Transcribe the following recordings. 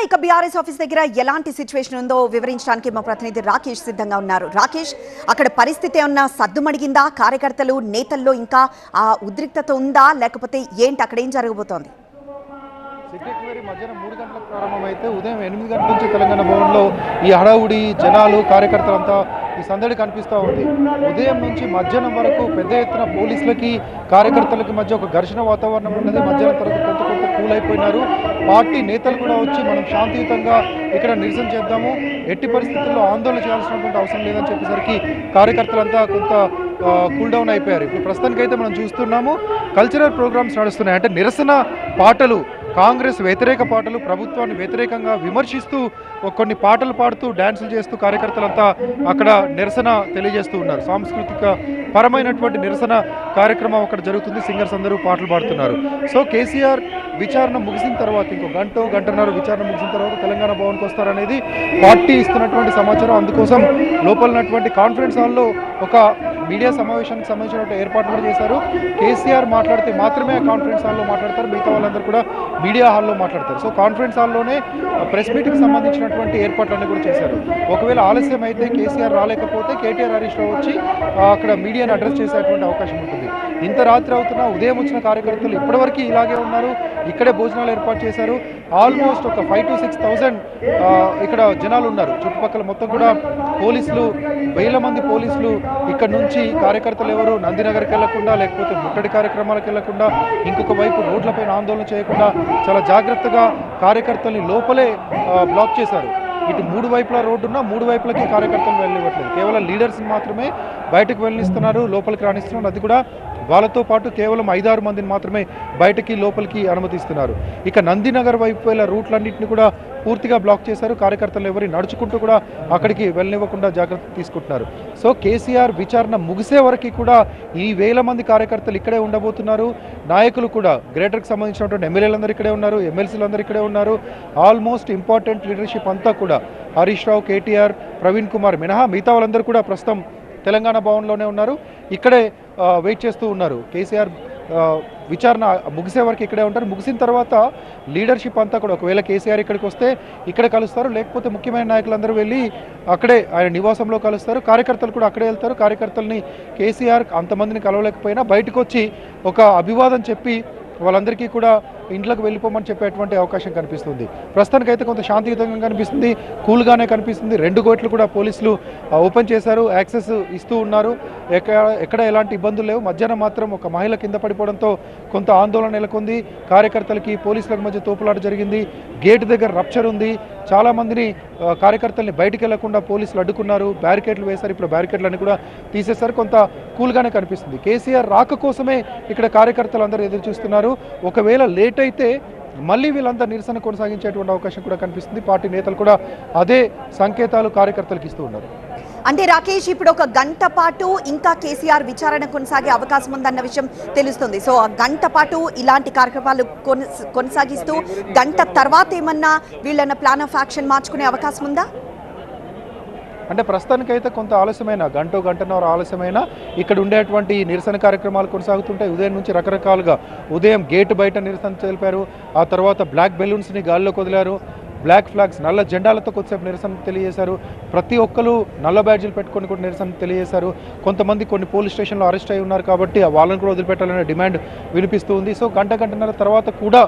ఇక BRS office దగ్గర ఎలాంటి సిచ్యువేషన్ ఉందో వివరించడానికి మా ప్రతినిధి రాకేష్ సిద్ధంగా ఉన్నారు. రాకేష్, అక్కడ పరిస్థితి ఏమన్నా సద్దుమణిగిందా? కార్యకర్తలు నేతల్లో ఇంకా ఆ ఉద్రిక్తత ఉందా, లేకపోతే ఏంటి, అక్కడ ఏం జరగబోతోంది? సెక్రటరీ మధ్యాహ్నం 3 గంటలకు ప్రారంభమైతే ఉదయం 8 గంటల నుంచి తెలంగాణ భవన్లో ఈ హడావుడి జనాలు కార్యకర్తలంతా ఈ సందడి కనిపిస్తూ ఉంది. ఉదయం నుంచి మధ్యాహ్నం వరకు పెద్ద ఎత్తున పోలీసులకి కార్యకర్తలకి మధ్య ఒక ఘర్షణ వాతావరణం ఉన్నది. మధ్యాహ్నం తర్వాత కొంత కూల్ అయిపోయినారు. పార్టీ నేతలు కూడా వచ్చి మనం శాంతియుతంగా ఇక్కడ నిరసన చేద్దాము, ఎట్టి పరిస్థితుల్లో ఆందోళన చేయాల్సినటువంటి అవసరం లేదని చెప్పేసరికి కార్యకర్తలంతా కొంత కూల్ డౌన్ అయిపోయారు. ఇప్పుడు ప్రస్తుతానికైతే మనం చూస్తున్నాము కల్చరల్ ప్రోగ్రామ్స్ నడుస్తున్నాయి. అంటే నిరసన పాటలు, కాంగ్రెస్ వ్యతిరేక పాటలు, ప్రభుత్వాన్ని వ్యతిరేకంగా విమర్శిస్తూ కొన్ని పాటలు పాడుతూ డ్యాన్సులు చేస్తూ కార్యకర్తలంతా అక్కడ నిరసన తెలియజేస్తూ ఉన్నారు. సాంస్కృతిక పరమైనటువంటి నిరసన కార్యక్రమం అక్కడ జరుగుతుంది. సింగర్స్ అందరూ పాటలు పాడుతున్నారు. సో కేసీఆర్ విచారణ ముగిసిన తర్వాత ఇంకో గంటన్నర విచారణ ముగిసిన తర్వాత తెలంగాణ భవన్కి వస్తారనేది పార్టీ ఇస్తున్నటువంటి సమాచారం. అందుకోసం లోపలన్నటువంటి కాన్ఫరెన్స్ హాల్లో ఒక మీడియా సమావేశానికి సంబంధించినటువంటి ఏర్పాట్లు కూడా చేశారు. కేసీఆర్ మాట్లాడితే మాత్రమే కాన్ఫరెన్స్ హాల్లో మాట్లాడతారు, మిగతా వాళ్ళందరూ కూడా మీడియా హాల్లో మాట్లాడతారు. సో కాన్ఫరెన్స్ హాల్లోనే ప్రెస్ మీట్కి సంబంధించినటువంటి ఏర్పాట్లన్నీ కూడా చేశారు. ఒకవేళ ఆలస్యం అయితే కేసీఆర్ రాలేకపోతే కేటీఆర్ హరీష్ రావు వచ్చి అక్కడ మీడియాను అడ్రస్ చేసేటువంటి అవకాశం ఉంటుంది. ఇంత రాత్రి అవుతున్నా ఉదయం వచ్చిన కార్యకర్తలు ఇప్పటివరకు ఇలాగే ఉన్నారు. ఇక్కడే భోజనాలు ఏర్పాటు చేశారు. ఆల్మోస్ట్ ఒక 5,000 to 6,000 ఇక్కడ జనాలు ఉన్నారు. చుట్టుపక్కల మొత్తం కూడా పోలీసులు, వేల మంది పోలీసులు ఇక్కడ నుంచి కార్యకర్తలు ఎవరు నందినగర్కి వెళ్లకుండా, లేకపోతే ముట్టడి కార్యక్రమాలకు వెళ్లకుండా, ఇంకొక వైపు రోడ్లపైన ఆందోళన చేయకుండా చాలా జాగ్రత్తగా కార్యకర్తల్ని లోపలే బ్లాక్ చేశారు. ఇటు 3 వైపుల రోడ్డు ఉన్నా 3 వైపులకి కార్యకర్తలు వెళ్ళనివ్వట్లేదు. కేవలం లీడర్స్ని మాత్రమే బయటకు వెళ్ళనిస్తున్నారు, లోపలికి రాణిస్తున్నారు. అది కూడా వాళ్ళతో పాటు కేవలం 5-6 మందిని మాత్రమే బయటకి లోపలికి అనుమతిస్తున్నారు. ఇక నందినగర్ వైపు వెళ్ళే రూట్లన్నింటినీ కూడా పూర్తిగా బ్లాక్ చేశారు. కార్యకర్తలు ఎవరి నడుచుకుంటూ కూడా అక్కడికి వెళ్ళనివ్వకుండా జాగ్రత్త తీసుకుంటున్నారు. సో కేసీఆర్ విచారణ ముగిసే వరకు కూడా ఈ వేల మంది కార్యకర్తలు ఇక్కడే ఉండబోతున్నారు. నాయకులు కూడా గ్రేటర్కి సంబంధించినటువంటి ఎమ్మెల్యేలందరూ ఇక్కడే ఉన్నారు, ఎమ్మెల్సీలు అందరూ ఇక్కడే ఉన్నారు. ఆల్మోస్ట్ ఇంపార్టెంట్ లీడర్షిప్ అంతా కూడా హరీష్ రావు, కేటీఆర్, ప్రవీణ్ కుమార్ మినహా మిగతా వాళ్ళందరూ కూడా ప్రస్తుతం తెలంగాణ భవన్లోనే ఉన్నారు. ఇక్కడే వెయిట్ చేస్తూ ఉన్నారు. కేసీఆర్ విచారణ ముగిసే వరకు ఇక్కడే ఉంటారు. ముగిసిన తర్వాత లీడర్షిప్ అంతా కూడా ఒకవేళ కేసీఆర్ ఇక్కడికి వస్తే ఇక్కడ కలుస్తారు, లేకపోతే ముఖ్యమైన నాయకులందరూ వెళ్ళి అక్కడే ఆయన నివాసంలో కలుస్తారు. కార్యకర్తలు కూడా అక్కడే వెళ్తారు. కార్యకర్తల్ని కేసీఆర్ అంతమందిని కలవలేకపోయినా బయటకు వచ్చి ఒక అభివాదం చెప్పి వాళ్ళందరికీ కూడా ఇంట్లోకి వెళ్ళిపోమని చెప్పేటువంటి అవకాశం కనిపిస్తుంది. ప్రస్తుతానికైతే కొంత శాంతియుతంగా కనిపిస్తుంది, కూల్గానే కనిపిస్తుంది. 2 గేట్లు కూడా పోలీసులు ఓపెన్ చేశారు, యాక్సెస్ ఇస్తూ ఉన్నారు. ఎక్కడ ఎలాంటి ఇబ్బందులు లేవు. మధ్యాహ్నం మాత్రం ఒక మహిళ కింద పడిపోవడంతో కొంత ఆందోళన నెలకొంది. కార్యకర్తలకి పోలీసులకు మధ్య తోపులాట జరిగింది. గేట్ దగ్గర రప్చర్ ఉంది. చాలామందిని కార్యకర్తల్ని బయటికి వెళ్లకుండా పోలీసులు అడ్డుకున్నారు, బ్యారికేడ్లు వేశారు. ఇప్పుడు బ్యారికేడ్లన్నీ కూడా తీసేశారు. కొంత కూల్గానే కనిపిస్తుంది. కేసీఆర్ రాక కోసమే ఇక్కడ కార్యకర్తలు అందరూ ఎదురు చూస్తున్నారు. ఒకవేళ లేట్ అయితే మళ్ళీ వీళ్ళంతా నిరసన కొనసాగించేటువంటి అవకాశం కూడా కనిపిస్తుంది. పార్టీ నేతలు కూడా అదే సంకేతాలు కార్యకర్తలకు ఇస్తూ ఉన్నారు. అంటే రాకేష్, ఇప్పుడు ఒక గంట పాటు ఇంకా కేసీఆర్ విచారణ కొనసాగే అవకాశం ఉందన్న విషయం తెలుస్తుంది. సో ఆ గంట పాటు ఇలాంటి కార్యక్రమాలు కొనసాగిస్తూ గంట తర్వాత ఏమన్నా వీళ్ళన్న ప్లాన్ ఆఫ్ యాక్షన్ మార్చుకునే అవకాశం ఉందా? అంటే ప్రస్తుతానికైతే కొంత ఆలస్యమైన గంటన్నర ఆలస్యమైన ఇక్కడ ఉండేటువంటి నిరసన కార్యక్రమాలు కొనసాగుతుంటాయి. ఉదయం నుంచి రకరకాలుగా ఉదయం గేటు బయట నిరసన తెలిపారు. ఆ తర్వాత బ్లాక్ బెలూన్స్ని గాల్లోకి వదిలారు. బ్లాక్ ఫ్లాగ్స్, నల్ల జెండాలతో కొద్దిసేపు నిరసన తెలియజేశారు. ప్రతి ఒక్కరు నల్ల బ్యాడ్జీలు పెట్టుకొని కూడా నిరసన తెలియజేశారు. కొంతమంది కొన్ని పోలీస్ స్టేషన్లో అరెస్ట్ అయి ఉన్నారు కాబట్టి వాళ్ళని కూడా వదిలిపెట్టాలనే డిమాండ్ వినిపిస్తూ ఉంది. సో గంటన్నర తర్వాత కూడా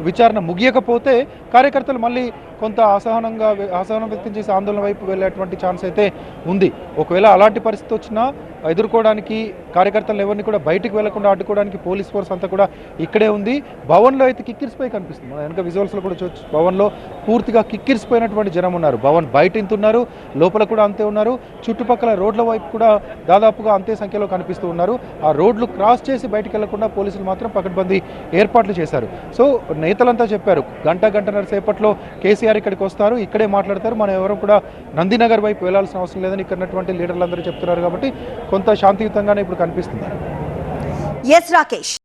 విచారణ ముగియకపోతే కార్యకర్తలు మళ్ళీ కొంత అసహనం వ్యక్తం చేసి ఆందోళన వైపు వెళ్ళేటువంటి ఛాన్స్ అయితే ఉంది. ఒకవేళ అలాంటి పరిస్థితి వచ్చినా ఎదుర్కోవడానికి కార్యకర్తలు ఎవరిని కూడా బయటికి వెళ్లకుండా అడ్డుకోవడానికి పోలీస్ ఫోర్స్ అంతా కూడా ఇక్కడే ఉంది. భవన్లో అయితే కిక్కిరిసిపోయి కనిపిస్తుంది. మన వెనక విజువల్స్లో కూడా చూడొచ్చు. భవన్లో పూర్తిగా కిక్కిరిసిపోయినటువంటి జనం ఉన్నారు. భవన్ బయట ఇంత ఉన్నారు, లోపల కూడా అంతే ఉన్నారు. చుట్టుపక్కల రోడ్ల వైపు కూడా దాదాపుగా అంతే సంఖ్యలో కనిపిస్తూ ఉన్నారు. ఆ రోడ్లు క్రాస్ చేసి బయటికి వెళ్లకుండా పోలీసులు మాత్రం పకడ్బందీ ఏర్పాట్లు చేశారు. సో నేతలంతా చెప్పారు గంటన్నర సేపట్లో కేసీఆర్ ఇక్కడికి వస్తారు, ఇక్కడే మాట్లాడతారు, మనం ఎవరు కూడా నందినగర్ వైపు వెళ్లాల్సిన అవసరం లేదని ఇక్కడ ఉన్నటువంటి లీడర్లందరూ చెప్తున్నారు. కాబట్టి కొంత శాంతియుతంగానే ఇప్పుడు కనిపిస్తుంది. ఎస్ రాకేష్.